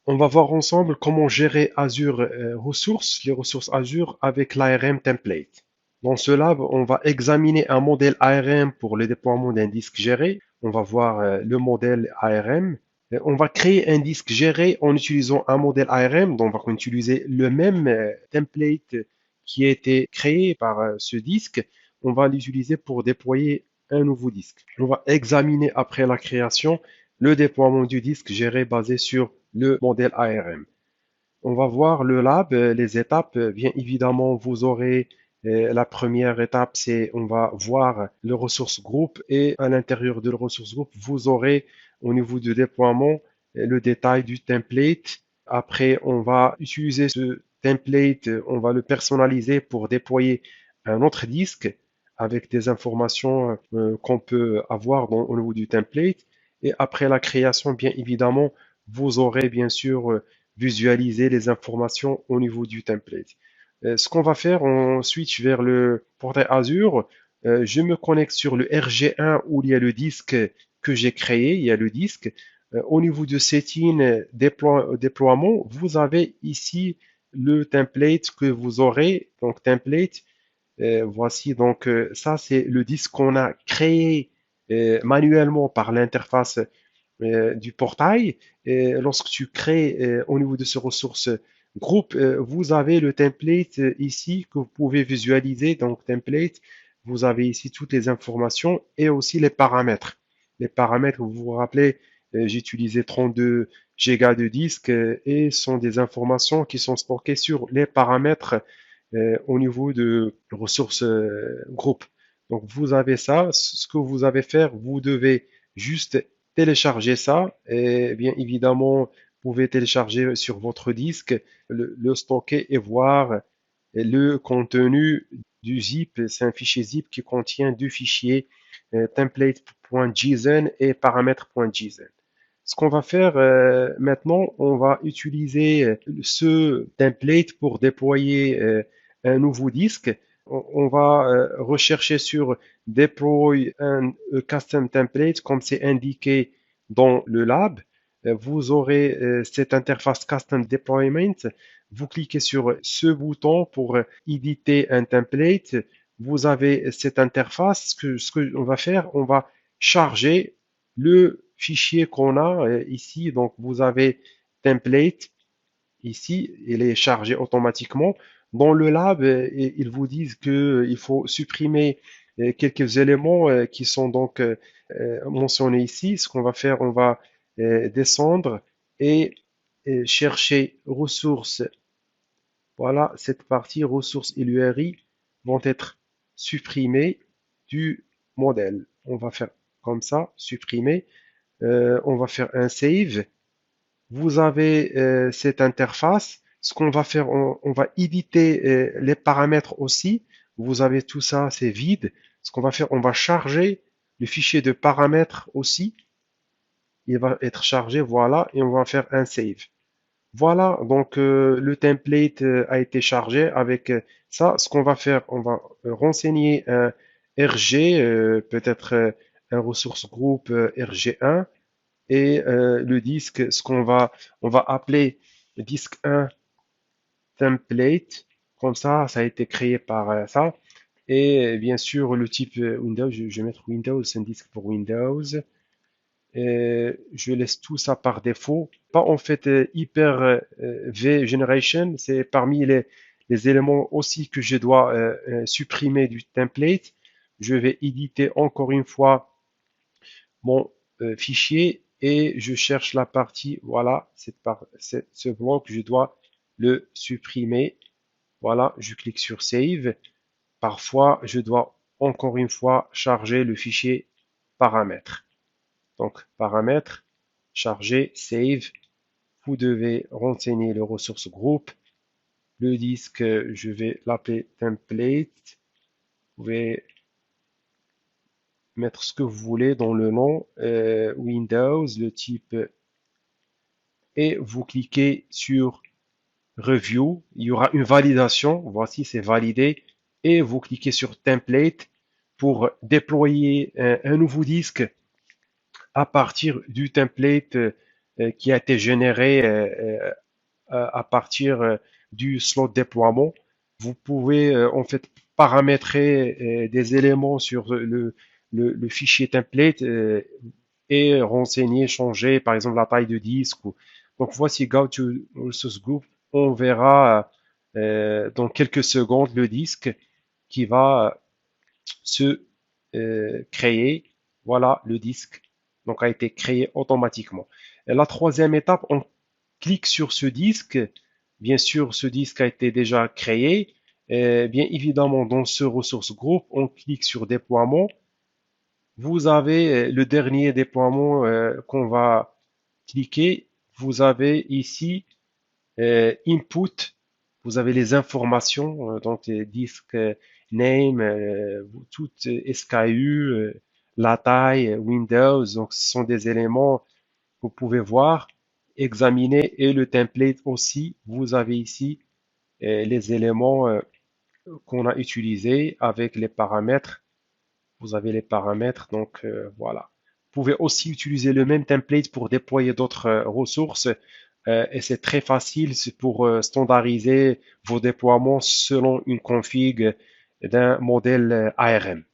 On va voir ensemble comment gérer Azure ressources, les ressources Azure avec l'ARM template. Dans ce lab, on va examiner un modèle ARM pour le déploiement d'un disque géré. On va voir le modèle ARM. On va créer un disque géré en utilisant un modèle ARM. Donc, on va utiliser le même template qui a été créé par ce disque. On va l'utiliser pour déployer un nouveau disque. On va examiner après la création le déploiement du disque géré basé sur le modèle ARM. On va voir le lab, les étapes. Bien évidemment, vous aurez la première étape, c'est on va voir le ressource groupe et à l'intérieur de le ressource groupe, vous aurez au niveau du déploiement le détail du template. Après, on va utiliser ce template, on va le personnaliser pour déployer un autre disque avec des informations qu'on peut avoir au niveau du template. Et après la création, bien évidemment, vous aurez bien sûr visualiser les informations au niveau du template. Ce qu'on va faire, on switch vers le portail Azure. Je me connecte sur le RG1 où il y a le disque que j'ai créé. Il y a le disque. Au niveau de setting déploiement, vous avez ici le template que vous aurez. Donc template, voici donc ça c'est le disque qu'on a créé manuellement par l'interface du portail. Et lorsque tu crées au niveau de ces ressources groupe, vous avez le template ici que vous pouvez visualiser. Donc, template, vous avez ici toutes les informations et aussi les paramètres. Les paramètres, vous vous rappelez, j'ai utilisé 32 gigas de disque et sont des informations qui sont stockées sur les paramètres au niveau de ressources groupe. Donc, vous avez ça. Ce que vous avez faire, vous devez juste télécharger ça et bien évidemment, vous pouvez télécharger sur votre disque, le stocker et voir le contenu du zip. C'est un fichier zip qui contient deux fichiers template.json et paramètres.json. Ce qu'on va faire maintenant, on va utiliser ce template pour déployer un nouveau disque. On va rechercher sur Deploy un custom template comme c'est indiqué dans le lab. Vous aurez cette interface Custom Deployment. Vous cliquez sur ce bouton pour éditer un template. Vous avez cette interface. Ce que on va faire, on va charger le fichier qu'on a ici. Donc, vous avez template ici, il est chargé automatiquement. Dans le lab, ils vous disent qu'il faut supprimer quelques éléments qui sont donc mentionnés ici. Ce qu'on va faire, on va descendre et chercher ressources. Voilà, cette partie ressources et l'URI vont être supprimées du modèle. On va faire comme ça, supprimer. On va faire un save. Vous avez cette interface. Ce qu'on va faire, on va éditer les paramètres aussi. Vous avez tout ça, c'est vide. Ce qu'on va faire, on va charger le fichier de paramètres aussi. Il va être chargé, voilà, et on va faire un save. Voilà, donc le template a été chargé avec ça. Ce qu'on va faire, on va renseigner un RG, peut-être un ressource groupe RG1 et le disque, on va appeler disque 1 template, comme ça a été créé par ça. Et bien sûr, le type Windows, je vais mettre Windows, c'est un disque pour Windows. Et je laisse tout ça par défaut. Pas en fait hyper V Generation, c'est parmi les éléments aussi que je dois supprimer du template. Je vais éditer encore une fois mon fichier et je cherche la partie, voilà, ce bloc, je dois le supprimer. Voilà, je clique sur Save. Parfois, je dois encore une fois charger le fichier paramètres. Donc, paramètres, charger, Save. Vous devez renseigner le ressource groupe. Le disque, je vais l'appeler template. Vous pouvez mettre ce que vous voulez dans le nom, Windows, le type et vous cliquez sur Review. Il y aura une validation. Voici, c'est validé. Et vous cliquez sur Template pour déployer un nouveau disque à partir du template qui a été généré à partir du slot déploiement. Vous pouvez en fait paramétrer des éléments sur le fichier template et renseigner, changer par exemple la taille de disque. Donc voici Go to Resource Group. On verra dans quelques secondes le disque qui va se créer. Voilà le disque. Donc a été créé automatiquement. Et la troisième étape, on clique sur ce disque. Bien sûr, ce disque a été déjà créé. Bien évidemment, dans ce ressource groupe, on clique sur déploiement. Vous avez le dernier déploiement qu'on va cliquer. Vous avez ici input. Vous avez les informations, donc disque name, tout SKU, la taille, Windows. Donc, ce sont des éléments que vous pouvez voir, examiner et le template aussi. Vous avez ici les éléments qu'on a utilisés avec les paramètres. Vous avez les paramètres, donc voilà. Vous pouvez aussi utiliser le même template pour déployer d'autres ressources et c'est très facile, c'est pour standardiser vos déploiements selon une config d'un modèle ARM.